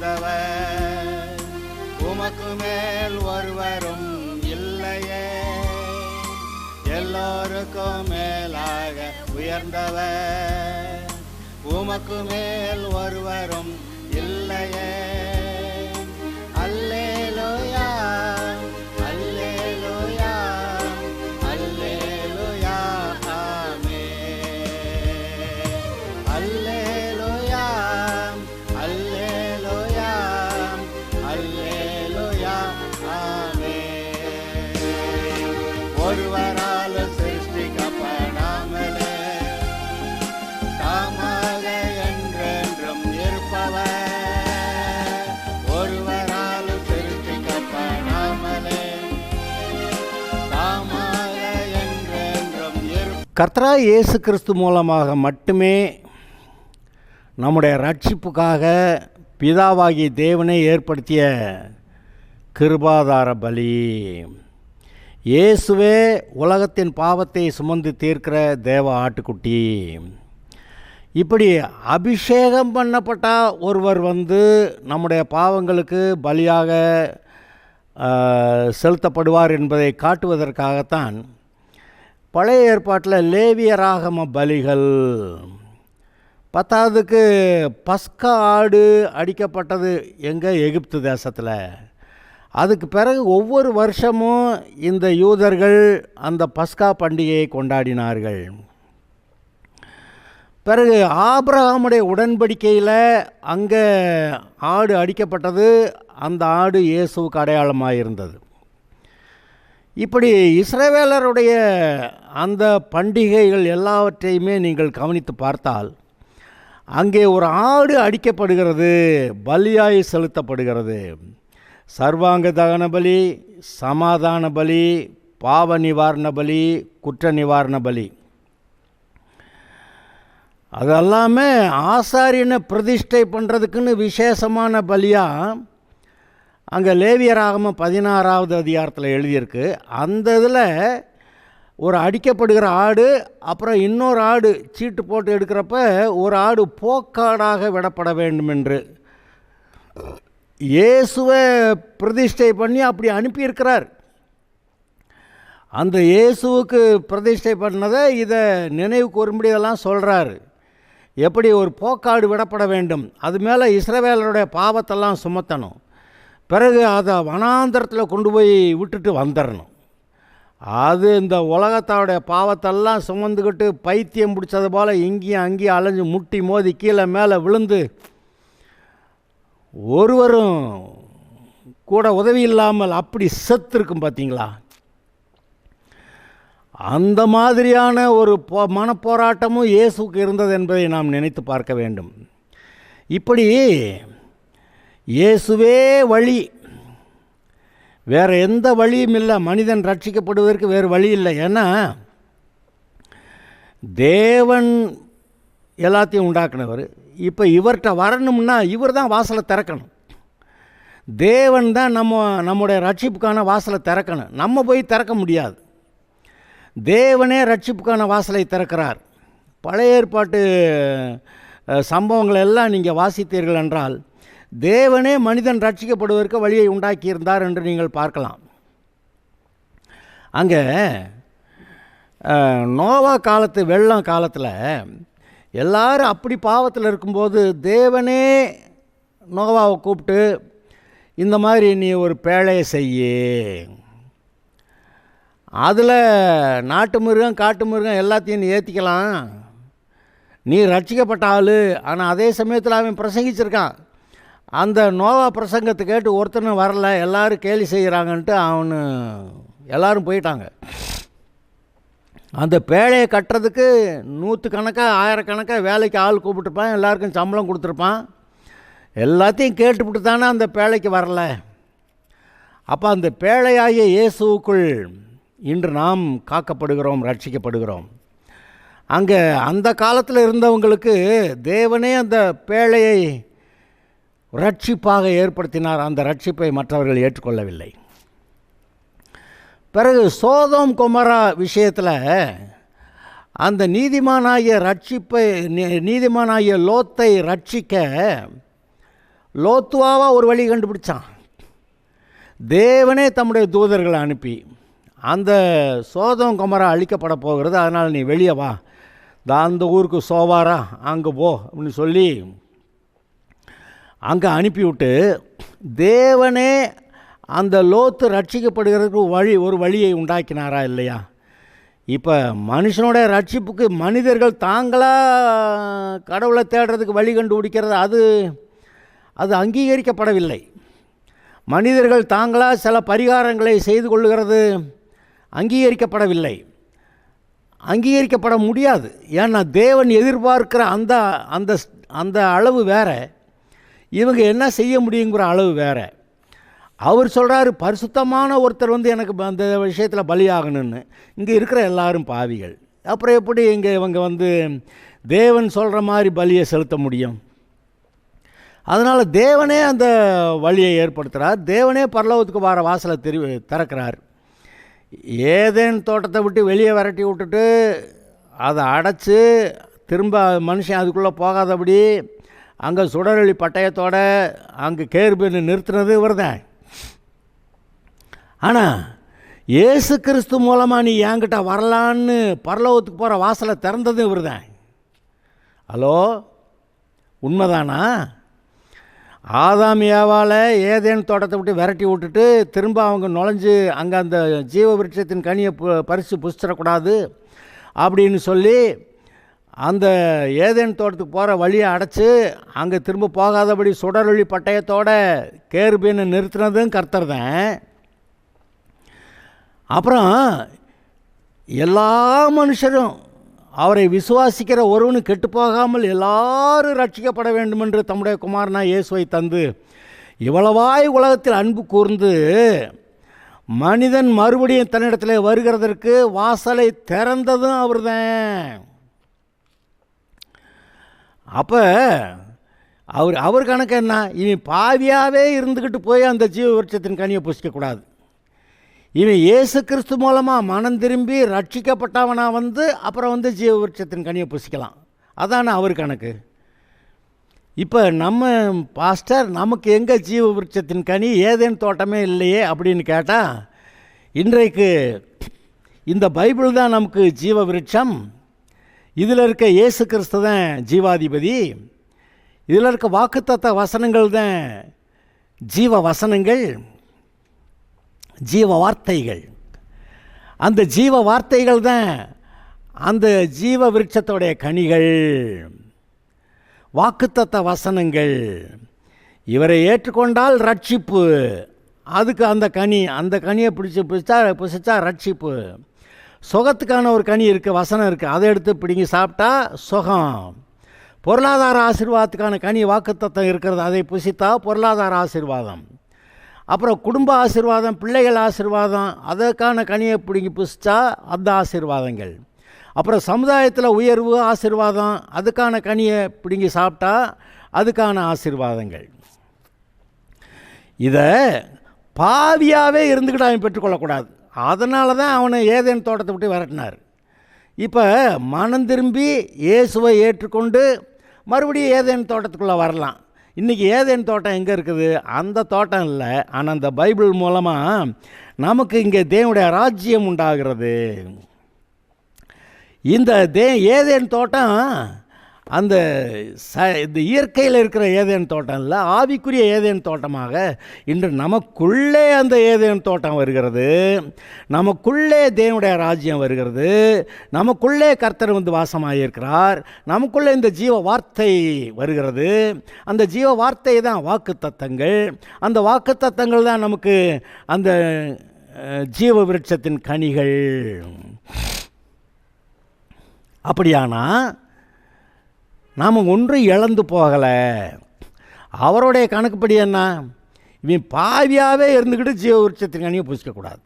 உயர்ந்தவர், உமக்கு மேல் ஒருவரும் இல்லையே. எல்லோருக்கும் மேலாக உயர்ந்தவர், உமக்கு மேல் ஒருவரும் இல்லையே. அல்லேலூயா, அல்லேலூயா, அல்லேலூயா, ஆமென். அல்லேலூயா, அல்லேலூயா, அல்லேலூயா, ஆமென். ஒருவரால் சிருஷ்டிக்கப்படாமலே தாமாக என்றென்றும் இருப்பவர், ஒருவரால் சிருஷ்டிக்கப்படாமலே தாமாக என்றென்றும் கர்த்தராகிய இயேசு கிறிஸ்து மூலமாக மட்டுமே நம்முடைய ரட்சிப்புக்காக பிதாவாகிய தேவனை ஏற்படுத்திய கிருபாதார பலி. இயேசுவே உலகத்தின் பாவத்தை சுமந்து தீர்க்கிற தேவ ஆட்டுக்குட்டி. இப்படி அபிஷேகம் பண்ணப்பட்ட ஒருவர் நம்முடைய பாவங்களுக்கு பலியாக செலுத்தப்படுவார் என்பதை காட்டுவதற்காகத்தான் பழைய ஏற்பாட்டில் லேவியராகம பலிகள், பத்தாவதுக்கு பஸ்கா ஆடு அடிக்கப்பட்டது எங்கே, எகிப்து தேசத்தில். அதுக்கு பிறகு ஒவ்வொரு வருஷமும் இந்த யூதர்கள் அந்த பஸ்கா பண்டிகையை கொண்டாடினார்கள். பிறகு ஆபிரகாமுடைய உடன்படிக்கையில் அங்கே ஆடு அடிக்கப்பட்டது, அந்த ஆடு இயேசுவுக்கு அடையாளமாக இருந்தது. இப்படி இஸ்ரவேலருடைய அந்த பண்டிகைகள் எல்லாவற்றையுமே நீங்கள் கவனித்து பார்த்தால் அங்கே ஒரு ஆடு அடிக்கப்படுகிறது, பலியாய் செலுத்தப்படுகிறது. சர்வாங்க தகன பலி, சமாதான பலி, பாவ நிவாரண பலி, குற்ற நிவாரண பலி. அதெல்லாமே ஆசாரியனை பிரதிஷ்டை பண்ணுறதுக்குன்னு விசேஷமான பலியாக அங்கே லேவியராகம 16வது அதிகாரத்தில் எழுதியிருக்கு. அந்த இதில் ஒரு அடிக்கப்படுகிற ஆடு, அப்புறம் இன்னொரு ஆடு சீட்டு போட்டு எடுக்கிறப்ப ஒரு ஆடு போக்காடாக விடப்பட வேண்டும் என்று இயேசுவை பிரதிஷ்டை பண்ணி அப்படி அனுப்பியிருக்கிறார். அந்த இயேசுவுக்கு பிரதிஷ்டை பண்ணதை இதை நினைவு கூறும்படியெல்லாம் சொல்கிறாரு. எப்படி ஒரு போக்காடு விடப்பட வேண்டும், அது மேலே இஸ்ரவேலருடைய பாவத்தெல்லாம் சுமத்தணும், பிறகு அதை வனாந்தரத்தில் கொண்டு போய் விட்டுட்டு வந்துடணும். அது இந்த உலகத்தோடைய பாவத்தெல்லாம் சுமந்துக்கிட்டு பைத்தியம் பிடிச்சது போல் இங்கேயும் அங்கேயும் அலைஞ்சு முட்டி மோதி கீழே மேலே விழுந்து ஒருவரும் கூட உதவி இல்லாமல் அப்படி செத்துருக்கும் பார்த்தீங்களா. அந்த மாதிரியான ஒரு மனப்போராட்டமும் இயேசுக்கு இருந்தது என்பதை நாம் நினைத்து பார்க்க வேண்டும். இப்படி இயேசுவே வழி, வேறு எந்த வழியும் இல்லை. மனிதன் ரட்சிக்கப்படுவதற்கு வேறு வழி இல்லை. ஏன்னா தேவன் எல்லாத்தையும் உண்டாக்குனவர். இப்போ இவர்கிட்ட வரணும்னா இவர் தான் வாசலை திறக்கணும். தேவன் தான் நம்முடைய ரட்சிப்புக்கான வாசலை திறக்கணும். நம்ம போய் திறக்க முடியாது. தேவனே ரட்சிப்புக்கான வாசலை திறக்கிறார். பழைய ஏற்பாட்டு சம்பவங்கள் எல்லாம் நீங்கள் வாசித்தீர்கள் என்றால் தேவனே மனிதன் ரட்சிக்கப்படுவதற்கு வழியை உண்டாக்கியிருந்தார் என்று நீங்கள் பார்க்கலாம். அங்கே நோவா காலத்து வெள்ளம் காலத்தில் எல்லாரும் அப்படி பாவத்தில் இருக்கும்போது தேவனே நோவாவை கூப்பிட்டு இந்த மாதிரி நீ ஒரு பேழையை செய்யு, அதில் நாட்டு மிருகம் காட்டு மிருகம் எல்லாத்தையும் நீ ஏற்றிக்கலாம், நீ ரட்சிக்கப்பட்ட ஆள். ஆனால் அதே சமயத்தில் அவன் பிரசங்கிச்சிருக்கான். அந்த நோவா பிரசங்கத்தை கேட்டு ஒருத்தனும் வரல, எல்லோரும் கேலி செய்கிறாங்கன்ட்டு அவனு எல்லோரும் போயிட்டாங்க. அந்த பேழையை கட்டுறதுக்கு 100 கணக்காக 1000 கணக்காக வேலைக்கு ஆள் கூப்பிட்டுருப்பான், எல்லாருக்கும் சம்பளம் கொடுத்துருப்பான். எல்லாத்தையும் கேட்டுவிட்டு தானே அந்த பேழைக்கு வரல. அப்போ அந்த பேழையாகிய இயேசுவுக்குள் இன்று நாம் காக்கப்படுகிறோம், ரட்சிக்கப்படுகிறோம். அங்கே அந்த காலத்தில் இருந்தவங்களுக்கு தேவனே அந்த பேழையை ரட்சிப்பாக ஏற்படுத்தினார். அந்த ரட்சிப்பை மற்றவர்கள் ஏற்றுக்கொள்ளவில்லை. பிறகு சோதோம் கொமரா விஷயத்தில் அந்த நீதிமானாகிய லோத்தை ரட்சிக்க லோத்துவாவா ஒரு வழி கண்டுபிடிச்சான். தேவனே தம்முடைய தூதர்களை அனுப்பி அந்த சோதோம் கொமரா அழிக்கப்பட போகிறது, அதனால் நீ வெளியே வா, அந்த ஊருக்கு சோவாரா அங்கே போ அப்படின்னு சொல்லி அங்கே அனுப்பிவிட்டு தேவனே அந்த லோத்து ரட்சிக்கப்படுகிறதுக்கு ஒரு வழியை உண்டாக்கினாரா இல்லையா? இப்போ மனுஷனோட ரட்சிப்புக்கு மனிதர்கள் தாங்களாக கடவுளை தேடுறதுக்கு வழி கண்டுபிடிக்கிறது அது அங்கீகரிக்கப்படவில்லை. மனிதர்கள் தாங்களாக சில பரிகாரங்களை செய்து கொள்ளுகிறது அங்கீகரிக்கப்படவில்லை, அங்கீகரிக்கப்பட முடியாது. ஏன்னா தேவன் எதிர்பார்க்கிற அந்த அந்த அந்த அளவு வேறு, இவங்க என்ன செய்ய முடியுங்கிற அளவு வேறு. அவர் சொல்கிறாரு, பரிசுத்தமான ஒருத்தர் எனக்கு அந்த விஷயத்தில் பலியாகணும்னு. இங்கே இருக்கிற எல்லாரும் பாவிகள். அப்புறம் எப்படி இங்கே இவங்க தேவன் சொல்கிற மாதிரி பலியை செலுத்த முடியும்? அதனால் தேவனே அந்த வழியை ஏற்படுத்துகிறார். தேவனே பரலோகத்துக்கு வர வாசலை திறக்கிறார். ஏதேன் தோட்டத்தை விட்டு வெளியே விரட்டி விட்டுட்டு அதை அடைச்சி திரும்ப மனுஷன் அதுக்குள்ளே போகாதபடி அங்கே சுடரொளி பட்டயத்தோடு அங்கே கேருபீனை நிறுத்தினது இவர்தான். ஆனால் இயேசு கிறிஸ்து மூலமாக நீ என்கிட்ட வரலான்னு பரலோகத்துக்கு போகிற வாசலை திறந்தது இவர்தான். ஹலோ, உண்மைதானா? ஆதாம் ஏவாளை ஏதேன் தோட்டத்தை விட்டு விரட்டி விட்டுட்டு திரும்ப அவங்க நுழைஞ்சு அங்கே அந்த ஜீவ விருட்சத்தின் கனியை பறித்து புசிச்சிடக்கூடாது அப்படின்னு சொல்லி அந்த ஏதேன் தோட்டத்துக்கு போகிற வழியை அடைச்சி அங்கே திரும்ப போகாதபடி சுடரொளி பட்டயத்தோட கேருபீனை நிறுத்தினதும் கர்த்தர் தான். அப்புறம் எல்லா மனுஷரும் அவரை விசுவாசிக்கிற ஒருவனும் கெட்டு போகாமல் எல்லாரும் ரட்சிக்கப்பட வேண்டும் என்று தம்முடைய குமாரனா இயேசுவை தந்து இவ்வளவாய் உலகத்தில் அன்பு கூர்ந்து மனிதன் மறுபடியும் தன்னிடத்தில் வருகிறதற்கு வாசலை திறந்ததும் அவர் தான். அப்போ அவர் கணக்கு என்ன? இனி பாவியாகவே இருந்துக்கிட்டு போய் அந்த ஜீவ விருட்சத்தின் கனியை புசிக்கக்கூடாது. இவன் இயேசு கிறிஸ்து மூலமாக மனம் திரும்பி ரட்சிக்கப்பட்டவனாக அப்புறம் ஜீவ விருட்சத்தின் கனியை புசிக்கலாம். அதான அவர் கணக்கு. இப்போ நம்ம பாஸ்டர், நமக்கு எங்கே ஜீவ விருட்சத்தின் கனி, ஏதேன் தோட்டமே இல்லையே அப்படின்னு கேட்டால், இன்றைக்கு இந்த பைபிள் தான் நமக்கு ஜீவ விருட்சம். இதில் இருக்க இயேசு கிறிஸ்து தான் ஜீவாதிபதி. இதில் இருக்க வாக்குத்தத்த வசனங்கள் தான் ஜீவ வசனங்கள், ஜீவ வார்த்தைகள். அந்த ஜீவ வார்த்தைகள் தான் அந்த ஜீவ விருட்சத்தோடைய கனிகள், வாக்குத்தத்த வசனங்கள். இவரை ஏற்றுக்கொண்டால் ரட்சிப்பு, அதுக்கு அந்த கனியை புசிச்சா ரட்சிப்பு. சுகத்துக்கான ஒரு கனி இருக்குது, வசனம் இருக்குது, அதை எடுத்து பிடிங்கி சாப்பிட்டா சுகம். பொருளாதார ஆசீர்வாதத்துக்கான கனி வாக்குத்தத்தம் இருக்கிறது, அதை புசித்தா பொருளாதார ஆசீர்வாதம். அப்புறம் குடும்ப ஆசீர்வாதம், பிள்ளைகள் ஆசீர்வாதம், அதற்கான கனியை பிடிங்கி புசிச்சா அந்த ஆசீர்வாதங்கள். அப்புறம் சமுதாயத்தில் உயர்வு ஆசீர்வாதம், அதுக்கான கனியை பிடுங்கி சாப்பிட்டா அதுக்கான ஆசீர்வாதங்கள். இதை பாவியாகவே இருந்துக்கிட்டு அவன் பெற்றுக்கொள்ளக்கூடாது. அதனால தான் அவனை ஏதேன் தோட்டத்தை விட்டு விரட்டினார். இப்போ மனம் திரும்பி இயேசுவை ஏற்றுக்கொண்டு மறுபடியும் ஏதேன் தோட்டத்துக்குள்ளே வரலாம். இன்றைக்கி ஏதேன் தோட்டம் எங்கே இருக்குது? அந்த தோட்டம் இல்லை. ஆனால் அந்த பைபிள் மூலமாக நமக்கு இங்கே தேவனுடைய ராஜ்யம் உண்டாகிறது. இந்த ஏதேன் தோட்டம் அந்த இந்த இயற்கையில் இருக்கிற ஏதேன் தோட்டம் இல்லை, ஆவிக்குரிய ஏதேன் தோட்டமாக இன்று நமக்குள்ளே அந்த ஏதேன் தோட்டம் வருகிறது. நமக்குள்ளே தேவனுடைய ராஜ்யம் வருகிறது. நமக்குள்ளே கர்த்தர் வாசமாக இருக்கிறார். நமக்குள்ளே இந்த ஜீவ வார்த்தை வருகிறது. அந்த ஜீவ வார்த்தை தான் வாக்கு தத்தங்கள். அந்த வாக்கு தத்தங்கள் தான் நமக்கு அந்த ஜீவ விருட்சத்தின் கனிகள். அப்படியானா நாம் ஒன்றும் இழந்து போகலை. அவருடைய கணக்குப்படி என்ன? இவன் பாவியாகவே இருந்துக்கிட்டு ஜீவ விருட்சத்தின் கனியை புசிக்கக்கூடாது.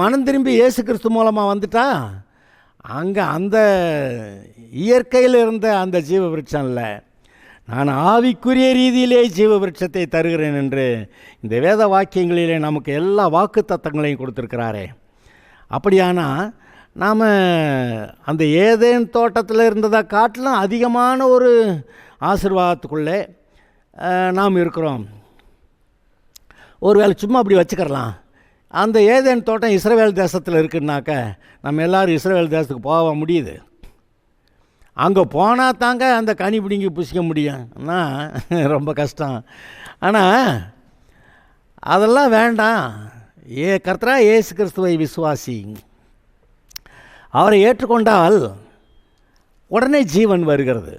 மனம் திரும்பி இயேசு கிறிஸ்து மூலமாக வந்துட்டா அங்கே அந்த இயற்கையில் இருந்த அந்த ஜீவ விருட்சம் இல்லை, நான் ஆவிக்குரிய ரீதியிலே ஜீவ விருட்சத்தை தருகிறேன் என்று இந்த வேத வாக்கியங்களிலே நமக்கு எல்லா வாக்கு தத்தங்களையும் கொடுத்துருக்கிறாரே. அப்படியானா நாம் அந்த ஏதேன் தோட்டத்தில் இருந்ததை காட்டிலும் அதிகமான ஒரு ஆசீர்வாதத்துக்குள்ளே நாம் இருக்கிறோம். ஒருவேளை சும்மா அப்படி வச்சுக்கிறலாம். அந்த ஏதேன் தோட்டம் இஸ்ரவேல் தேசத்தில் இருக்குன்னாக்க நம்ம எல்லோரும் இஸ்ரவேல் தேசத்துக்கு போக முடியுது. அங்கே போனால் தாங்க அந்த கனி பிடிங்கி புசிக்க முடியும்னா ரொம்ப கஷ்டம். ஆனால் அதெல்லாம் வேண்டாம். கர்த்தராகிய இயேசு கிறிஸ்துவை விசுவாசி, அவரை ஏற்றுக்கொண்டால் உடனே ஜீவன் வருகிறது.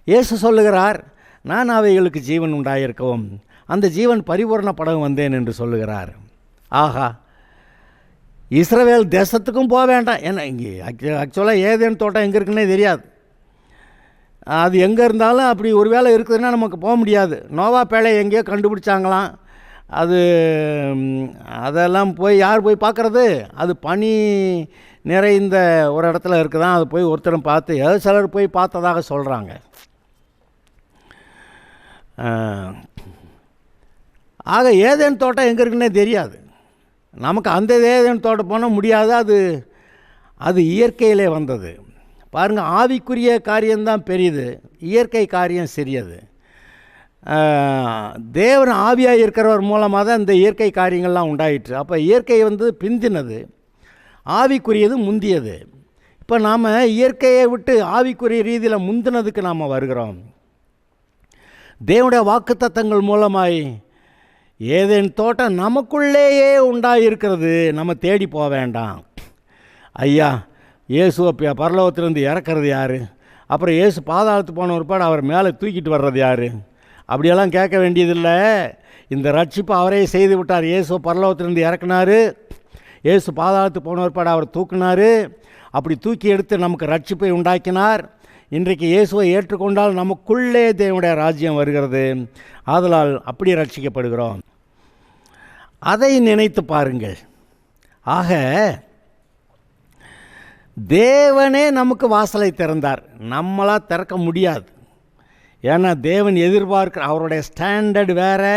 இயேசு சொல்லுகிறார், நான் அவைகளுக்கு ஜீவன் உண்டாயிருக்கவும் அந்த ஜீவன் பரிபூரணப்படவும் வந்தேன் என்று சொல்லுகிறார். ஆஹா, இஸ்ரவேல் தேசத்துக்கும் போக வேண்டாம். ஏன்னா இங்கே ஆக்சுவலாக ஏதேன் தோட்டம் எங்கே இருக்குன்னே தெரியாது. அது எங்கே இருந்தாலும் அப்படி ஒரு வேளை இருக்குதுன்னா நமக்கு போக முடியாது. நோவா பேழை எங்கேயோ கண்டுபிடிச்சாங்களாம். அதெல்லாம் போய் யார் போய் பார்க்குறது? அது பனி நிறைந்த ஒரு இடத்துல இருக்குதான். அது போய் ஒருத்தரும் பார்த்து சிலர் போய் பார்த்ததாக சொல்கிறாங்க. ஆக ஏதேன் தோட்டம் எங்கே இருக்குன்னே தெரியாது நமக்கு. அந்த ஏதேன் தோட்டம் போனால் முடியாது. அது இயற்கையிலே வந்தது. பாருங்கள், ஆவிக்குரிய காரியம்தான் பெரியது, இயற்கை காரியம் சிறியது. தேவன் ஆவியாக இருக்கிறவர் மூலமாக தான் இந்த இயற்கை காரியங்கள்லாம் உண்டாயிற்று. அப்போ இயற்கை பிந்தினது, ஆவிக்குரியது முந்தியது. இப்போ நாம் இயற்கையை விட்டு ஆவிக்குரிய ரீதியில் முந்தினதுக்கு நாம் வருகிறோம். தேவனுடைய வாக்குத்தத்தங்கள் மூலமாய் ஏதேன் தோட்டம் நமக்குள்ளேயே உண்டாயிருக்கிறது. நம்ம தேடி போக வேண்டாம். ஐயா, இயேசுவை பரலோகத்திலிருந்து இறக்கிறது யார்? அப்புறம் இயேசு பாதாளத்துக்கு போன ஒருபாடு அவர் மேலே தூக்கிட்டு வர்றது யார்? அப்படியெல்லாம் கேட்க வேண்டியதில்லை. இந்த ரட்சிப்பு அவரே செய்து விட்டார். இயேசுவை பரலோகத்திலிருந்து இறக்குனார், இயேசு பாதாளத்துக்கு போன ஒருபாடு அவர் தூக்குனார். அப்படி தூக்கி எடுத்து நமக்கு ரட்சிப்பை உண்டாக்கினார். இன்றைக்கு இயேசுவை ஏற்றுக்கொண்டால் நமக்குள்ளே தேவனுடைய ராஜ்யம் வருகிறது. ஆதலால் அப்படி ரட்சிக்கப்படுகிறோம். அதை நினைத்து பாருங்கள். ஆக தேவனே நமக்கு வாசலை திறந்தார். நம்மளாக திறக்க முடியாது. ஏன்னா தேவன் எதிர்பார்க்கிற அவருடைய ஸ்டாண்டர்டு வேறு,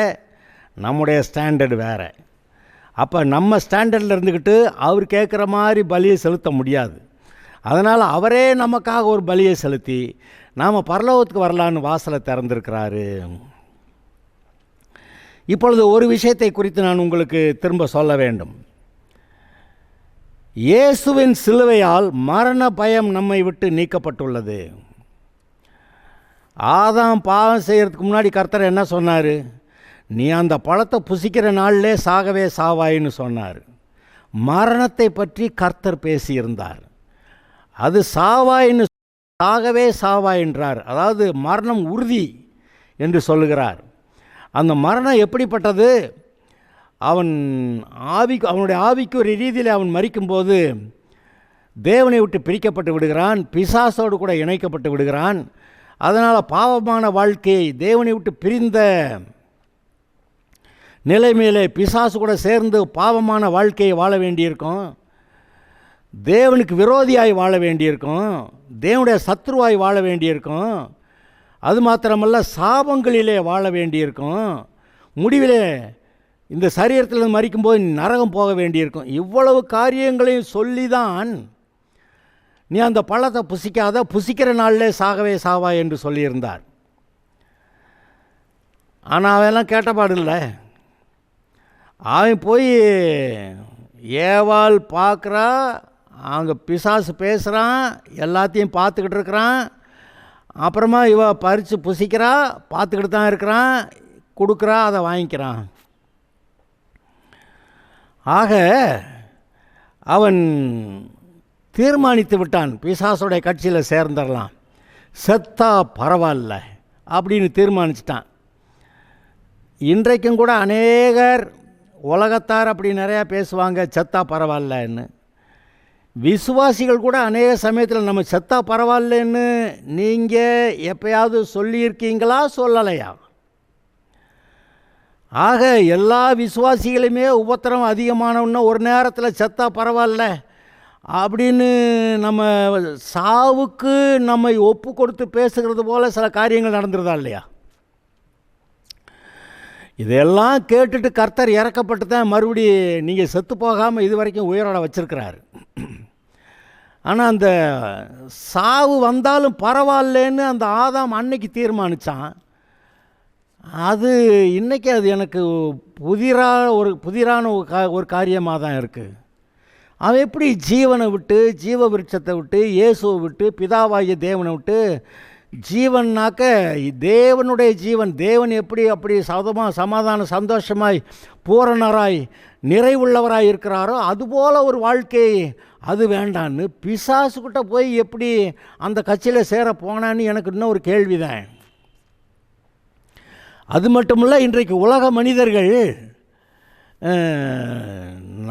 நம்முடைய ஸ்டாண்டர்டு வேறு. அப்போ நம்ம ஸ்டாண்டர்டில் இருந்துக்கிட்டு அவர் கேட்குற மாதிரி பலியை செலுத்த முடியாது. அதனால் அவரே நமக்காக ஒரு பலியை செலுத்தி நாம் பரலோகத்துக்கு வரலான்னு வாசலை திறந்திருக்கிறாரு. இப்பொழுது ஒரு விஷயத்தை குறித்து நான் உங்களுக்கு திரும்ப சொல்ல வேண்டும். இயேசுவின் சிலுவையால் மரண பயம் நம்மை விட்டு நீக்கப்பட்டுள்ளது. ஆதாம் பாவம் செய்கிறதுக்கு முன்னாடி கர்த்தர் என்ன சொன்னார்? நீ அந்த பழத்தை புசிக்கிற நாளிலே சாகவே சாவாயின்னு சொன்னார். மரணத்தை பற்றி கர்த்தர் பேசியிருந்தார். அது சாவாயின்னு, சாகவே சாவாயின்றார். அதாவது மரணம் உறுதி என்று சொல்லுகிறார். அந்த மரணம் எப்படிப்பட்டது? அவனுடைய ஆவிக்கு ஒரு ரீதியில் அவன் மரிக்கும்போது தேவனை விட்டு பிரிக்கப்பட்டு விடுகிறான், பிசாசோடு கூட இணைக்கப்பட்டு விடுகிறான். அதனால் பாவமான வாழ்க்கையை, தேவனை விட்டு பிரிந்த நிலைமையிலே பிசாசு கூட சேர்ந்து பாவமான வாழ்க்கையை வாழ வேண்டியிருக்கும். தேவனுக்கு விரோதியாய் வாழ வேண்டியிருக்கும், தேவனுடைய சத்ருவாய் வாழ வேண்டியிருக்கும். அது மாத்திரமல்ல, சாபங்களிலே வாழ வேண்டியிருக்கும். முடிவிலே இந்த சரீரத்தில் மரிக்கும்போது நரகம் போக வேண்டியிருக்கும். இவ்வளவு காரியங்களையும் சொல்லி தான் நீ அந்த பழத்தை புசிக்காத, புசிக்கிற நாளிலே சாகவே சாவா என்று சொல்லியிருந்தார். ஆனால் அவெல்லாம் கேட்டபாடு இல்லை. அவன் போய் ஏவாள் பார்க்குறா, அங்கே பிசாசு பேசுகிறான், எல்லாத்தையும் பார்த்துக்கிட்டு இருக்கிறான். அப்புறமா இவ பறித்து புசிக்கிறா, பார்த்துக்கிட்டு தான் இருக்கிறான், கொடுக்குறா, அதை வாங்கிக்கிறான். ஆக அவன் தீர்மானித்து விட்டான், பிசாசுடைய கட்சியில் சேர்ந்துடலாம், செத்தா பரவாயில்ல அப்படின்னு தீர்மானிச்சிட்டான். இன்றைக்கும் கூட அநேகர் உலகத்தார் அப்படி நிறையா பேசுவாங்க, செத்தா பரவாயில்லன்னு. விசுவாசிகள் கூட அநேக சமயத்தில் நம்ம செத்தா பரவாயில்லன்னு நீங்கள் எப்பயாவது சொல்லியிருக்கீங்களா, சொல்லலையா? ஆக எல்லா விசுவாசிகளுமே உபத்திரம் அதிகமானவுன்னா ஒரு நேரத்தில் செத்தா பரவாயில்ல அப்படின்னு நம்ம சாவுக்கு நம்மை ஒப்பு கொடுத்து பேசுகிறது போல் சில காரியங்கள் நடந்துருதா இல்லையா? இதெல்லாம் கேட்டுட்டு கர்த்தர் இறக்கப்பட்டு தான் மறுபடி நீங்கள் செத்து போகாமல் இது வரைக்கும் உயிரோட வச்சுருக்கிறாரு. ஆனால் அந்த சாவு வந்தாலும் பரவாயில்லன்னு அந்த ஆதாம் அன்னைக்கு தீர்மானித்தான். அது இன்றைக்கி அது எனக்கு புதிரான ஒரு காரியமாக தான் இருக்குது. அவன் எப்படி ஜீவனை விட்டு, ஜீவ விருட்சத்தை விட்டு, இயேசுவை விட்டு, பிதாவாகிய தேவனை விட்டு, ஜீவன்னாக்க தேவனுடைய ஜீவன், தேவன் எப்படி அப்படி சமாதான சந்தோஷமாய் பூரணராய் நிறைவுள்ளவராய் இருக்கிறாரோ அதுபோல் ஒரு வாழ்க்கை அது வேண்டான்னு பிசாசுக்கிட்ட போய் எப்படி அந்த கட்சியில் சேர போனான்னு எனக்கு இன்னும் ஒரு கேள்விதான். அது மட்டுமில்ல, இன்றைக்கு உலக மனிதர்கள்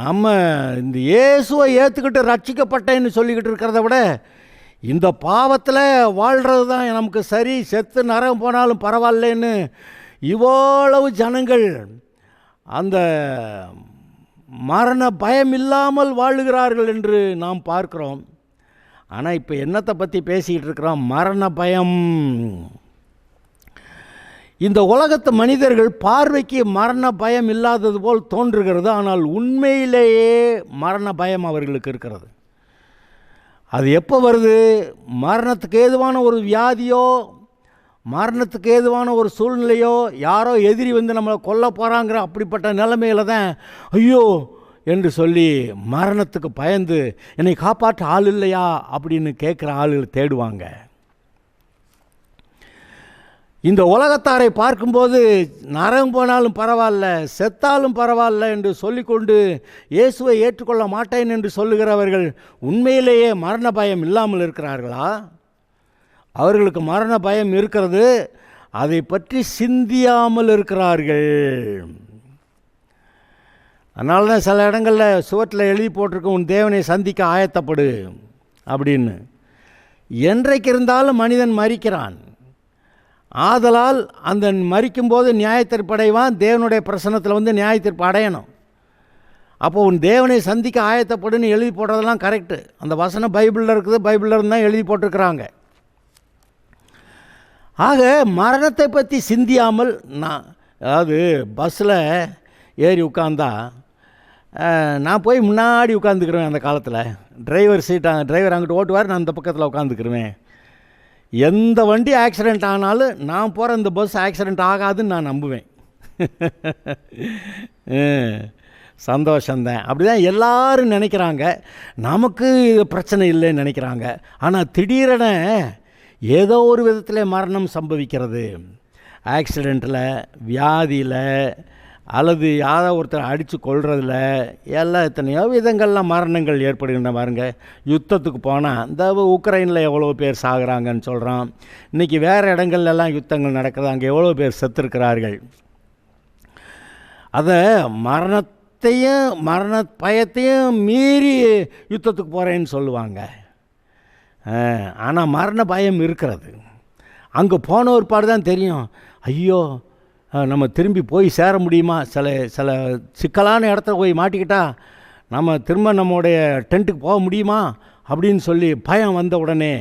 நம்ம இந்த இயேசுவை ஏற்றுக்கிட்டு ரட்சிக்கப்பட்டேன்னு சொல்லிக்கிட்டு இருக்கிறத விட இந்த பாவத்தில் வாழ்கிறது தான் நமக்கு சரி, செத்து நரகம் போனாலும் பரவாயில்லைன்னு இவ்வளவு ஜனங்கள் அந்த மரண பயம் இல்லாமல் வாழுகிறார்கள் என்று நாம் பார்க்கிறோம். ஆனால் இப்போ என்னத்தை பற்றி பேசிக்கிட்டு இருக்கிறோம்? மரண பயம். இந்த உலகத்து மனிதர்கள் பார்வைக்கு மரண பயம் இல்லாதது போல் தோன்றுகிறது, ஆனால் உண்மையிலேயே மரண பயம் அவர்களுக்கு இருக்கிறது. அது எப்போ வருது? மரணத்துக்கு ஏதுவான ஒரு வியாதியோ, மரணத்துக்கு ஏதுவான ஒரு சூழ்நிலையோ, யாரோ எதிரி வந்து நம்மளை கொல்ல போகிறாங்கிற அப்படிப்பட்ட நிலைமையில் தான் ஐயோ என்று சொல்லி மரணத்துக்கு பயந்து என்னை காப்பாற்ற ஆள் இல்லையா அப்படின்னு கேட்குற ஆளுகள் தேடுவாங்க. இந்த உலகத்தாரை பார்க்கும்போது நரகம் போனாலும் பரவாயில்ல, செத்தாலும் பரவாயில்ல என்று சொல்லிக்கொண்டு இயேசுவை ஏற்றுக்கொள்ள மாட்டேன் என்று சொல்லுகிறவர்கள் உண்மையிலேயே மரண பயம் இல்லாமல் இருக்கிறார்களா? அவர்களுக்கு மரண பயம் இருக்கிறது, அதை பற்றி சிந்தியாமல் இருக்கிறார்கள். அதனால தான் சில இடங்களில் சுவற்றில் எழுதி போட்டிருக்க, உன் தேவனை சந்திக்க ஆயத்தப்படு அப்படின்னு. என்றைக்கு இருந்தாலும் மனிதன் மரிக்கிறான். ஆதலால் அந்த மரிக்கும்போது நியாயத்தீர்ப்பு அடைவான். தேவனுடைய பிரசன்னத்தில் வந்து நியாயத்தீர்ப்பு அடையணும். அப்போ உன் தேவனை சந்திக்க ஆயத்தப்படுன்னு எழுதி போடுறதெல்லாம் கரெக்டு. அந்த வசனம் பைபிளில் இருக்குது, பைபிளில் இருந்தால் எழுதி போட்டிருக்கிறாங்க. ஆக மரணத்தை பற்றி சிந்தியாமல் அதாவது பஸ்ஸில் ஏறி உட்காந்தா நான் போய் முன்னாடி உட்காந்துக்கிறேன். அந்த காலத்தில் டிரைவர் அங்கிட்டு ஓட்டுவார், நான் அந்த பக்கத்தில் உட்காந்துக்கிருவேன். எந்த வண்டி ஆக்சிடெண்ட் ஆனாலும் நான் போகிற இந்த பஸ் ஆக்சிடெண்ட் ஆகாதுன்னு நான் நம்புவேன். சந்தோஷந்தான். அப்படி தான் எல்லோரும் நினைக்கிறாங்க. நமக்கு பிரச்சனை இல்லைன்னு நினைக்கிறாங்க. ஆனால் திடீரென ஏதோ ஒரு விதத்தில் மரணம் சம்பவிக்கிறது. ஆக்சிடெண்ட்டில், வியாதியில், அல்லது யாரோ ஒருத்தர் அடித்து கொள்றதில், எல்லாம் எத்தனையோ விதங்கள்லாம் மரணங்கள் ஏற்படுகின்ற பாருங்க. யுத்தத்துக்கு போனால் இந்த உக்ரைனில் எவ்வளோ பேர் சாகுறாங்கன்னு சொல்கிறோம். இன்றைக்கி வேறு இடங்கள்லாம் யுத்தங்கள் நடக்குது, அங்கே எவ்வளோ பேர் செத்துருக்கிறார்கள். அதை மரண பயத்தையும் மீறி யுத்தத்துக்கு போகிறேன்னு சொல்லுவாங்க. ஆனால் மரண பயம் இருக்கிறது. அங்கே போன ஒரு பாடு தான் தெரியும், ஐயோ நம்ம திரும்பி போய் சேர முடியுமா, சில சிக்கலான இடத்துல போய் மாட்டிக்கிட்டா நம்ம திரும்ப நம்முடைய டென்ட்டுக்கு போக முடியுமா அப்படின்னு சொல்லி பயம் வந்த உடனே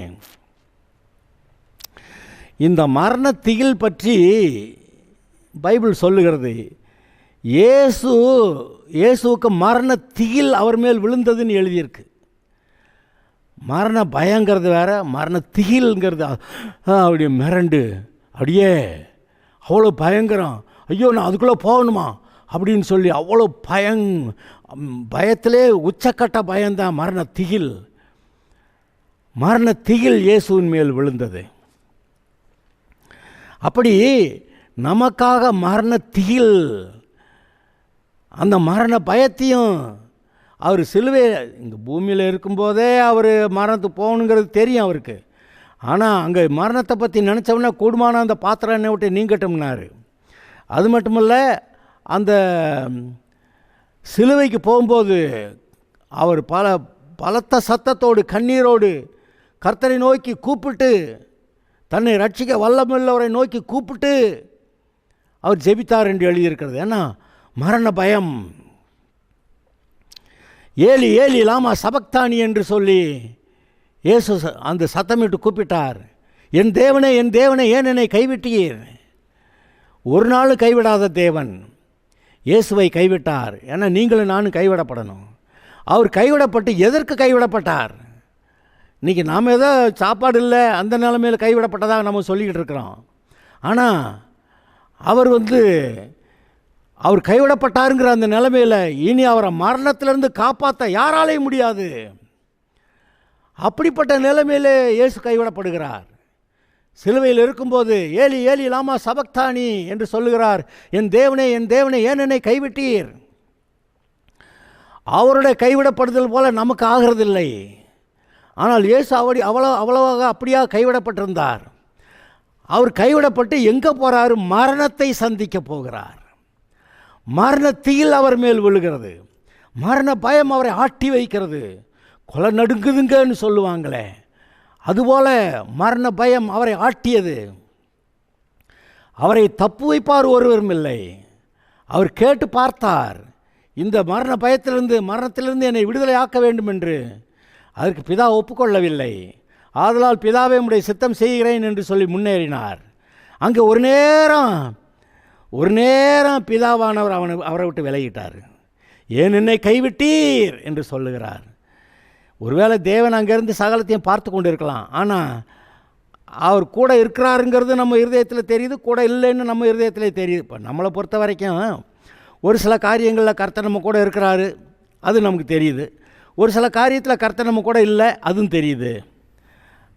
இந்த மரண திகில் பற்றி பைபிள் சொல்லுகிறது. இயேசுவுக்கு மரண திகில் அவர் மேல் விழுந்ததுன்னு எழுதியிருக்கு. மரண பயங்கிறது வேற, மரண திகில்ங்கிறது அப்படி மிரண்டு அப்படியே அவ்வளோ பயங்கரம், ஐயோ நான் அதுக்குள்ளே போகணுமா அப்படின்னு சொல்லி அவ்வளோ பயத்திலே உச்சக்கட்ட பயந்தான் மரண திகில். மரண திகில் இயேசுவின் மேல் விழுந்தது. அப்படி நமக்காக மரண திகில், அந்த மரண பயத்தையும் அவர் சிலுவை இந்த பூமியில் இருக்கும்போதே அவர் மரணத்துக்கு போகணுங்கிறது தெரியும் அவருக்கு. ஆனால் அங்கே மரணத்தை பற்றி நினச்சோம்னா கூடுமான அந்த பாத்திரம் என்னை விட்டு நீங்கட்டும்னாரு. அது மட்டுமல்ல, அந்த சிலுவைக்கு போகும்போது அவர் பலத்த சத்தத்தோடு கண்ணீரோடு கர்த்தரை நோக்கி கூப்பிட்டு, தன்னை ரட்சிக்க வல்லமுள்ளவரை நோக்கி கூப்பிட்டு அவர் ஜெபித்தார் என்று எழுதியிருக்கிறது. ஏன்னா மரண பயம். ஏலி ஏலி லாமா சபக்தானி என்று சொல்லி இயேசு அந்த சத்தமிட்டு கூப்பிட்டார், என் தேவனே என் தேவனே ஏன் என்னை கைவிட்டீர். ஒரு நாள் கைவிடாத தேவன் இயேசுவை கைவிட்டார். ஏன்னா நீங்களும் நானும் கைவிடப்படணும். அவர் கைவிடப்பட்டு எதற்கு கைவிடப்பட்டார்? இன்றைக்கி நாம் ஏதோ சாப்பாடு இல்லை அந்த நிலைமையில் கைவிடப்பட்டதாக நம்ம சொல்லிக்கிட்டு இருக்கிறோம். ஆனால் அவர் அவர் கைவிடப்பட்டாருங்கிற அந்த நிலைமையில் இனி அவரை மரணத்திலிருந்து காப்பாற்ற யாராலையும் முடியாது. அப்படிப்பட்ட நிலைமையிலே இயேசு கைவிடப்படுகிறார். சிலுவையில் இருக்கும்போது ஏலி ஏலி லாமா சபக்தானி என்று சொல்லுகிறார். என் தேவனே என் தேவனே ஏன் என்னை கைவிட்டீர். அவருடைய கைவிடப்படுதல் போல நமக்கு ஆகிறதில்லை. ஆனால் இயேசு அவ்வளவாக அப்படியா கைவிடப்பட்டிருந்தார். அவர் கைவிடப்பட்டு எங்கே போகிறார்? மரணத்தை சந்திக்க போகிறார். மரணத்தில் அவர் மேல் விழுகிறது. மரண பயம் அவரை ஆட்டி வைக்கிறது. கொலை நடுங்குதுங்கன்னு சொல்லுவாங்களே, அதுபோல மரண பயம் அவரை ஆட்டியது. அவரை தப்பு வைப்பார் ஒருவரும் இல்லை. அவர் கேட்டு பார்த்தார், இந்த மரண மரணத்திலிருந்து என்னை விடுதலை ஆக்க வேண்டும் என்று. அதற்கு பிதா ஒப்புக்கொள்ளவில்லை. ஆதலால் பிதாவே உம்முடைய சித்தம் செய்கிறேன் என்று சொல்லி முன்னேறினார். அங்கே ஒரு நேரம் பிதாவானவர் அவரை விட்டு விலகிட்டார். ஏன் என்னை கைவிட்டீர் என்று சொல்லுகிறார். ஒருவேளை தேவன் அங்கேருந்து சகலத்தையும் பார்த்து கொண்டு இருக்கலாம். ஆனால் அவர் கூட இருக்கிறாருங்கிறது நம்ம இருதயத்தில் தெரியுது, கூட இல்லைன்னு நம்ம இருதயத்தில் தெரியுது. இப்போ நம்மளை பொறுத்த வரைக்கும் ஒரு சில காரியங்களில் கர்த்தர் நம்ம கூட இருக்கிறாரு, அது நமக்கு தெரியுது. ஒரு சில காரியத்தில் கர்த்தர் நம்ம கூட இல்லை, அதுவும் தெரியுது.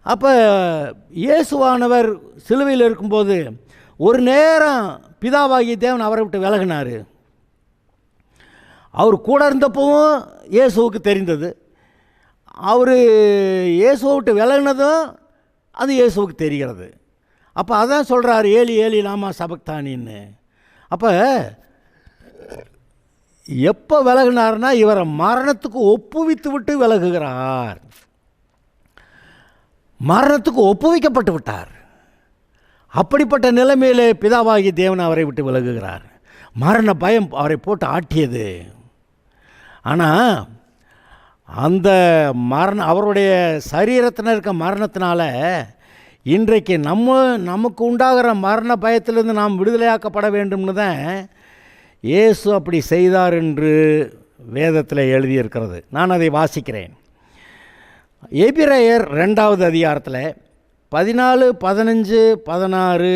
அப்போ இயேசுவானவர் சிலுவையில் இருக்கும்போது ஒரு நேரம் பிதாவாகிய தேவன் அவரை விட்டு விலகினார். அவர் கூட இருந்தப்பவும் இயேசுவுக்கு தெரிந்தது. அவர் இயேசுவை விட்டு விலகினதும் அது இயேசுவுக்கு தெரிகிறது. அப்போ அதான் சொல்கிறார், ஏலி ஏலி லாமா சபக்தானின்னு. அப்போ எப்போ விலகினார்னா இவரை மரணத்துக்கு ஒப்புவித்து விட்டு விலகுகிறார். மரணத்துக்கு ஒப்புவிக்கப்பட்டு விட்டார். அப்படிப்பட்ட நிலைமையிலே பிதாவாகிய தேவன் அவரை விட்டு விலகுகிறார். மரண பயம் அவரை போட்டு ஆட்டியது. ஆனால் அந்த அவருடைய சரீரத்தில் இருக்க மரணத்தினால இன்றைக்கு நமக்கு உண்டாகிற மரண பயத்திலிருந்து நாம் விடுதலையாக்கப்பட வேண்டும்னு தான் இயேசு அப்படி செய்தார் என்று வேதத்தில் எழுதியிருக்கிறது. நான் அதை வாசிக்கிறேன். எபிரேயர் 2வது அதிகாரத்தில் 14, 15, 16,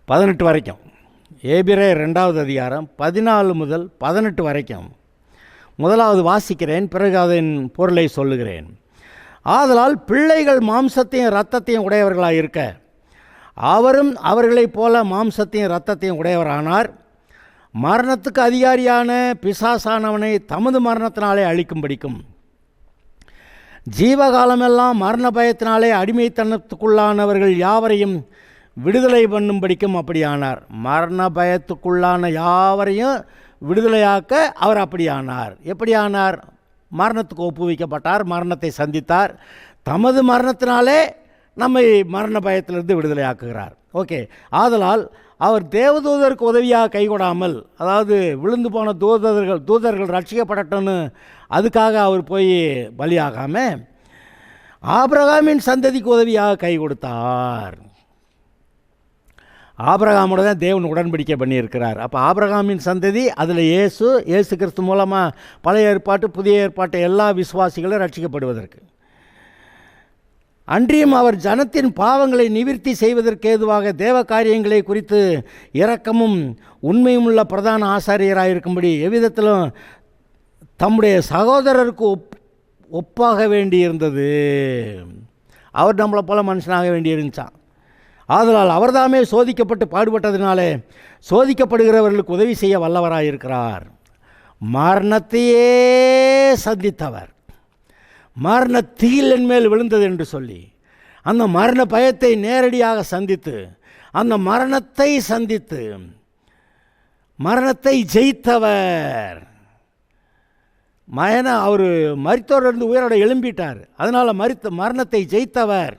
18 வரைக்கும். எபிரேயர் 2வது அதிகாரம் 14 முதல் 18 வரைக்கும் முதலாவது வாசிக்கிறேன், பிறகு அதன் பொருளை சொல்லுகிறேன். ஆதலால் பிள்ளைகள் மாம்சத்தையும் இரத்தத்தையும் உடையவர்களாக இருக்க அவரும் அவர்களைப் போல மாம்சத்தையும் இரத்தத்தையும் உடையவரானார். மரணத்துக்கு அதிகாரியான பிசாசானவனை தமது மரணத்தினாலே அழிக்கும்படிக்கும் ஜீவகாலமெல்லாம் மரண பயத்தினாலே அடிமைத்தனத்துக்குள்ளானவர்கள் யாவரையும் விடுதலை பண்ணும்படிக்கும் அப்படியானார். மரண பயத்துக்குள்ளான யாவரையும் விடுதலையாக்க அவர் அப்படியானார். எப்படியானார்? மரணத்துக்கு ஒப்புவிக்கப்பட்டார், மரணத்தை சந்தித்தார். தமது மரணத்தினாலே நம்மை மரண பயத்திலிருந்து விடுதலையாக்குகிறார். ஓகே. ஆதலால் அவர் தேவதூதருக்கு உதவியாக கைகொடாமல், அதாவது விழுந்து போன தூதர்கள் ரட்சிக்கப்படட்டும்னு அதுக்காக அவர் போய் பலியாகாமல் ஆபிரகாமின் சந்ததிக்கு உதவியாக கை கொடுத்தார். ஆபிரகாமோட தான் தேவன் உடன்படிக்கை பண்ணியிருக்கிறார். அப்போ ஆபிரகாமின் சந்ததி, அதில் இயேசு கிறிஸ்து மூலமாக பழைய ஏற்பாட்டு புதிய ஏற்பாட்டு எல்லா விசுவாசிகளும் ரட்சிக்கப்படுவதற்கு. அன்றியும் அவர் ஜனத்தின் பாவங்களை நிவிர்த்தி செய்வதற்கு ஏதுவாக தேவ காரியங்களை குறித்து இரக்கமும் உண்மையும் உள்ள பிரதான ஆசாரியராயிருக்கும்படி எவ்விதத்திலும் தம்முடைய சகோதரருக்கு ஒப்பாக வேண்டியிருந்தது. அவர் நம்மளை போல மனுஷனாக வேண்டியிருந்துச்சான். ஆதலால் அவர்தாமே சோதிக்கப்பட்டு பாடுபட்டதினாலே சோதிக்கப்படுகிறவர்களுக்கு உதவி செய்ய வல்லவராயிருக்கிறார். மரணத்தையே சந்தித்தவர், மரண தீயில் என்மேல் விழுந்தது என்று சொல்லி அந்த மரண பயத்தை நேரடியாக சந்தித்து அந்த மரணத்தை சந்தித்து மரணத்தை ஜெயித்தவர். அவர் மரித்தோரிலிருந்து உயிரோட எழும்பிட்டார். அதனால் மரணத்தை ஜெயித்தவர்.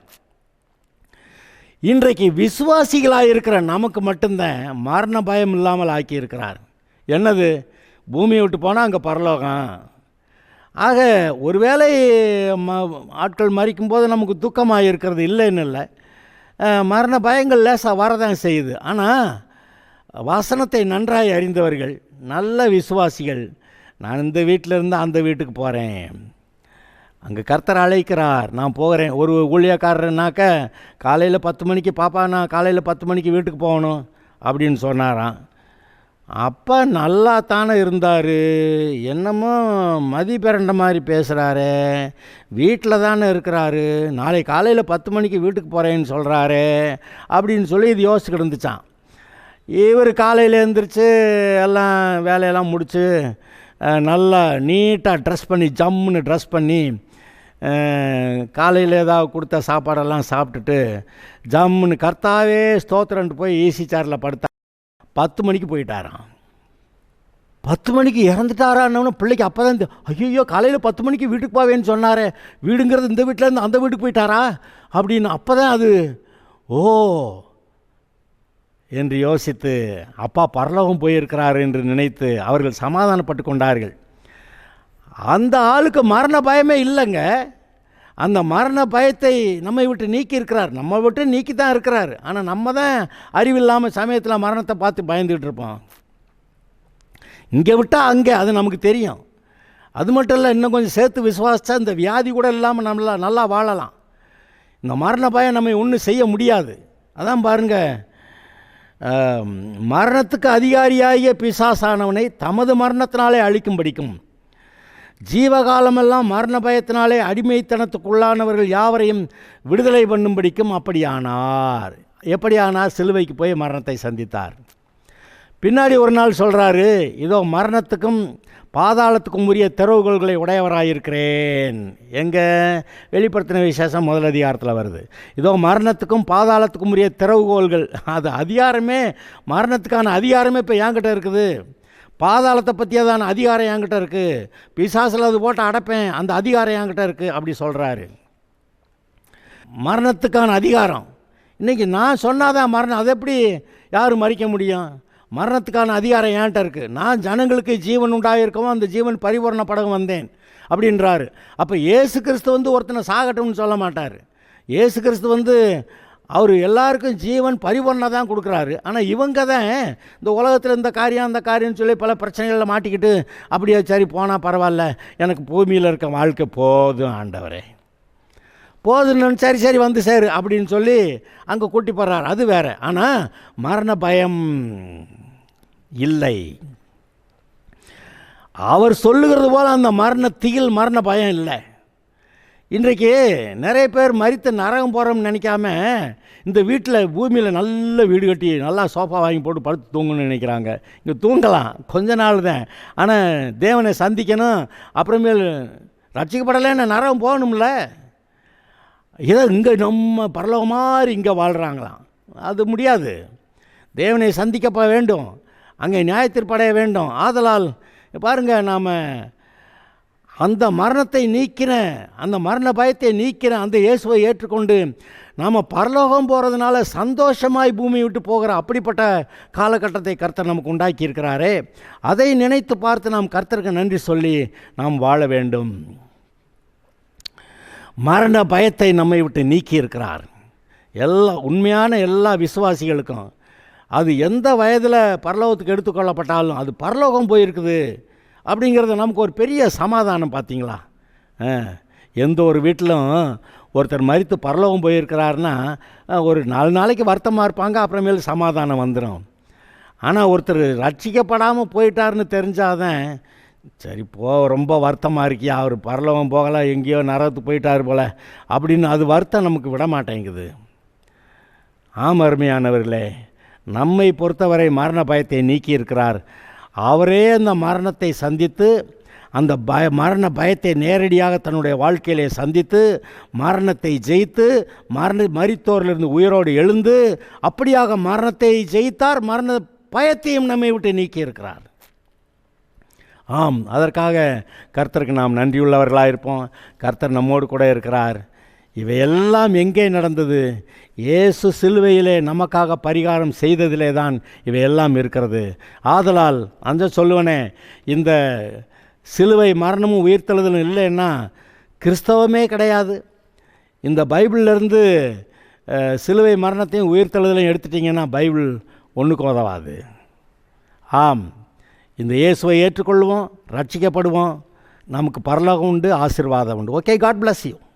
இன்றைக்கு விசுவாசிகளாக இருக்கிற நமக்கு மட்டும்தான் மரண பயம் இல்லாமல் ஆக்கியிருக்கிறார். என்னது? பூமியை விட்டு போனால் அங்கே பரலோகம். ஆக ஒருவேளை ஆட்கள் மரிக்கும்போது நமக்கு துக்கமாக இருக்கிறது இல்லைன்னு இல்லை, மரண பயங்கள் லேசாக வரதான் செய்யுது. ஆனால் வசனத்தை நன்றாய் அறிந்தவர்கள், நல்ல விசுவாசிகள், நான் இந்த வீட்டில் இருந்து அந்த வீட்டுக்கு போகிறேன், அங்கே கர்த்தர் அழைக்கிறார். நான் போகிறேன். ஒரு ஊழியக்காரர்னாக்க காலையில் 10 மணிக்கு, பாப்பா நான் காலையில் 10 மணிக்கு வீட்டுக்கு போகணும் அப்படின்னு சொன்னாராம். அப்போ நல்லா தானே இருந்தார், என்னமோ மதி பிறண்ட மாதிரி பேசுகிறாரு, வீட்டில் தானே இருக்கிறாரு, நாளை காலையில் 10 மணிக்கு வீட்டுக்கு போகிறேன்னு சொல்கிறாரு அப்படின்னு சொல்லி இது யோசிச்சுக்கிட்டு இருந்துச்சான். இவர் காலையில் எழுந்திரிச்சு எல்லாம் வேலையெல்லாம் முடித்து நல்லா நீட்டாக ட்ரெஸ் பண்ணி, ஜம்முன்னு ட்ரெஸ் பண்ணி, காலையில் ஏதாவது கொடுத்த சாப்பாடெல்லாம் சாப்பிட்டுட்டு ஜம்முன்னு கர்த்தாவே ஸ்தோத்திரன்ட்டு போய் ஈசி சேரில் படுத்தா. 10 மணிக்கு போயிட்டாராம். 10 மணிக்கு இறந்துட்டாரான்னு பிள்ளைக்கு அப்போ தான் ஐயோ காலையில் 10 மணிக்கு வீட்டுக்கு போவேன்னு சொன்னாரே, வீடுங்கிறது இந்த வீட்டிலேருந்து அந்த வீட்டுக்கு போயிட்டாரா அப்படின்னு அப்போ தான் அது ஓ என்று யோசித்து அப்பா பரலோகம் போயிருக்கிறார் என்று நினைத்து அவர்கள் சமாதானப்பட்டு கொண்டார்கள். அந்த ஆளுக்கு மரண பயமே இல்லைங்க. அந்த மரண பயத்தை நம்மை விட்டு நீக்கி இருக்கிறார். நம்ம விட்டு நீக்கி தான் இருக்கிறார். ஆனால் நம்ம தான் அறிவில்லாமல் சமயத்தில் மரணத்தை பார்த்து பயந்துகிட்டு இருப்போம். இங்கே விட்டால் அங்கே, அது நமக்கு தெரியும். அது மட்டும் இல்லை, இன்னும் கொஞ்சம் சேர்த்து விசுவாசித்தா இந்த வியாதி கூட இல்லாமல் நல்லா வாழலாம். இந்த மரண பயம் நம்ம ஒன்றும் செய்ய முடியாது. அதான் பாருங்கள், மரணத்துக்கு அதிகாரியாகிய பிசாசானவனை தமது மரணத்தினாலே அழிக்கும்படிக்கும் ஜீவகாலமெல்லாம் மரண பயத்தினாலே அடிமைத்தனத்துக்குள்ளானவர்கள் யாவரையும் விடுதலை பண்ணும்படிக்கும் அப்படியானார். எப்படியானார்? சிலுவைக்கு போய் மரணத்தை சந்தித்தார். பின்னாடி ஒரு நாள் சொல்கிறாரு, இதோ மரணத்துக்கும் பாதாளத்துக்கும் உரிய திறவுகோல்களை உடையவராயிருக்கிறேன். எங்கே? வெளிப்படுத்தின விசேஷம் முதல் அதிகாரத்தில் வருது. இதோ மரணத்துக்கும் பாதாளத்துக்கும் உரிய திறவுகோல்கள். அது அதிகாரமே, மரணத்துக்கான அதிகாரமே இப்போ என்கிட்ட இருக்குது. பாதாளத்தை பற்றியதான அதிகாரம் என்கிட்ட இருக்குது. பிசாசில் அது போட்டு அடைப்பேன், அந்த அதிகாரம் என்கிட்ட இருக்குது அப்படி சொல்கிறாரு. மரணத்துக்கான அதிகாரம் இன்றைக்கி நான் சொன்னாதான் மரணம். அதை எப்படி யாரும் மறிக்க முடியும்? மரணத்துக்கான அதிகாரம் என்கிட்ட இருக்குது. நான் ஜனங்களுக்கு ஜீவன் உண்டாயிருக்கவும் அந்த ஜீவன் பரிபூரணப்படவும் வந்தேன் அப்படின்றாரு. அப்போ இயேசு கிறிஸ்து ஒருத்தனை சாகட்டும்னு சொல்ல மாட்டார். இயேசு கிறிஸ்து அவர் எல்லாருக்கும் ஜீவன் பரிபூரணம் தான் கொடுக்குறாரு. ஆனால் இவங்க தான் இந்த உலகத்தில் இந்த காரியம் அந்த காரியம்னு சொல்லி பல பிரச்சனைகளில் மாட்டிக்கிட்டு அப்படியே சரி போனால் பரவாயில்ல, எனக்கு பூமியில் இருக்க வாழ்க்கை போதும் ஆண்டவரே, போதுன்னு சரி வந்து சேரு அப்படின்னு சொல்லி அங்கே கூட்டி போடுறார். அது வேறு. ஆனால் மரண பயம் இல்லை. அவர் சொல்லுகிறது போல் அந்த மரண திகில், மரண பயம் இல்லை. இன்றைக்கு நிறைய பேர் மரித்து நரகம் போகிறோம்னு நினைக்காம இந்த வீட்டில் பூமியில் நல்ல வீடு கட்டி நல்லா சோஃபா வாங்கி போட்டு படுத்து தூங்கணும்னு நினைக்கிறாங்க. இங்கே தூங்கலாம் கொஞ்ச நாள் தான், ஆனால் தேவனை சந்திக்கணும், அப்புறமேல் ரட்சிக்கப்படலைன்னு நரகம் போகணும்ல. ஏதோ இங்கே நம்ம பரலோகம் மாதிரி இங்கே வாழ்கிறாங்களாம். அது முடியாது. தேவனை சந்திக்கப்பட வேண்டும், அங்கே நியாயத்தீர்ப்படைய வேண்டும். ஆதலால் பாருங்கள், நாம் அந்த மரணத்தை நீக்கின, அந்த மரண பயத்தை நீக்கின அந்த இயேசுவை ஏற்றுக்கொண்டு நாம் பரலோகம் போகிறதுனால சந்தோஷமாய் பூமி விட்டு போகிற அப்படிப்பட்ட காலகட்டத்தை கர்த்தர் நமக்கு உண்டாக்கி இருக்கிறாரே, அதை நினைத்து பார்த்து நாம் கர்த்தருக்கு நன்றி சொல்லி நாம் வாழ வேண்டும். மரண பயத்தை நம்மை விட்டு நீக்கி இருக்கிறார். உண்மையான எல்லா விசுவாசிகளுக்கும் அது எந்த வயதில் பரலோகத்துக்கு எடுத்துக்கொள்ளப்பட்டாலும் அது பரலோகம் போயிருக்குது அப்படிங்கிறது நமக்கு ஒரு பெரிய சமாதானம். பார்த்தீங்களா, எந்த ஒரு வீட்டிலும் ஒருத்தர் மரித்து பரலோகம் போயிருக்கிறாருன்னா ஒரு 4 நாளைக்கு வருத்தமாக இருப்பாங்க, அப்புறமேல் சமாதானம் வந்துடும். ஆனால் ஒருத்தர் ரட்சிக்கப்படாமல் போயிட்டாருன்னு தெரிஞ்சாதான் சரி ரொம்ப வருத்தமாக இருக்கியா, அவர் பரலோகம் போகலை, எங்கேயோ நரகத்துக்கு போயிட்டார் போல் அப்படின்னு அது வருத்தம் நமக்கு விட மாட்டேங்குது. ஆம் அருமையானவர்களே, நம்மை பொறுத்தவரை மரண பயத்தை நீக்கி இருக்கிறார். அவரே அந்த மரணத்தை சந்தித்து, அந்த மரண பயத்தை நேரடியாக தன்னுடைய வாழ்க்கையிலே சந்தித்து மரணத்தை ஜெயித்து மரித்தோரிலிருந்து உயிரோடு எழுந்து அப்படியாக மரணத்தை ஜெயித்தார். மரண பயத்தையும் நம்மை விட்டு நீக்கி இருக்கிறார். ஆம், அதற்காக கர்த்தருக்கு நாம் நன்றியுள்ளவர்களாக இருப்போம். கர்த்தர் நம்மோடு கூட இருக்கிறார். இவையெல்லாம் எங்கே நடந்தது? இயேசு சிலுவையிலே நமக்காக பரிகாரம் செய்ததிலே தான் இவையெல்லாம் இருக்கிறது. ஆதலால் அந்த சொல்லுவனே, இந்த சிலுவை மரணமும் உயிர்த்தெழுதலும் இல்லைன்னா கிறிஸ்தவமே கிடையாது. இந்த பைபிளிலிருந்து சிலுவை மரணத்தையும் உயிர்த்தெழுதலையும் எடுத்துட்டிங்கன்னா பைபிள் ஒன்றுக்கு உதவாது. ஆம், இந்த இயேசுவை ஏற்றுக்கொள்வோம், ரட்சிக்கப்படுவோம், நமக்கு பரலோகம் உண்டு, ஆசீர்வாதம் உண்டு. Okay, God bless you.